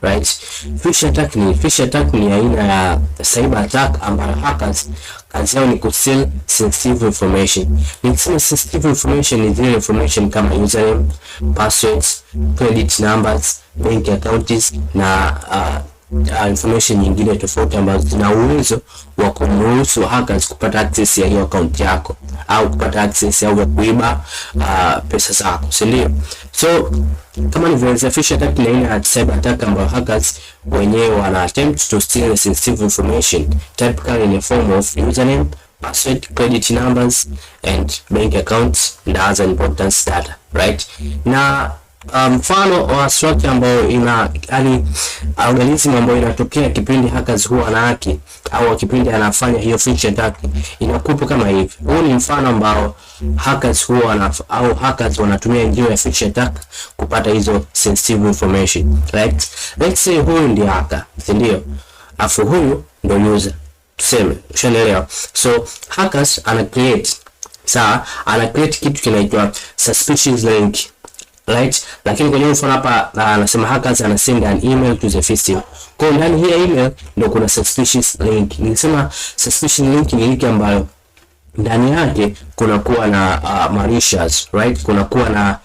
right? Phishing attack ni aina ya cyber attack ambayo hackers kazi yao ni kusteal sensitive information. Nikisema sensitive information ni zile information kama username, passwords, credit numbers, bank accounts na information nyingine tofauti ambazo zina uwezo wa kumruhusu hackers kupata access ya hiyo account yako au kupata access au kuiba pesa zako, si ndio? So kama nilivyoeleza, phishing attack ni aina ya cyber attack ambayo hackers wenyewe wana attempt to steal sensitive information typically in the form of username, password, credit numbers and bank accounts and other important data, right? Na mfano wa structure ambayo yani organism ambayo inatokea kipindi hackers huwa anahaki au kipindi anafanya hiyo phishing attack inakupa kama hivi. Huu ni mfano ambao hackers huwa hackers wanatumia njia ya phishing attack kupata hizo sensitive information, right? Let's say huyu ndiye hacker, ndio, afu huyu ndio user, tuseme, ushanielewa? So hackers ana create kitu kinaitwa suspicious link, right? Lakini kwenye mfano hapa anasema hackers ana send an email to the victim. Kwa ndani hii email ndio kuna suspicious link. Nilisema suspicious link ni link ambayo ndani yake kuna kuwa na malicious, right? Kuna kuwa na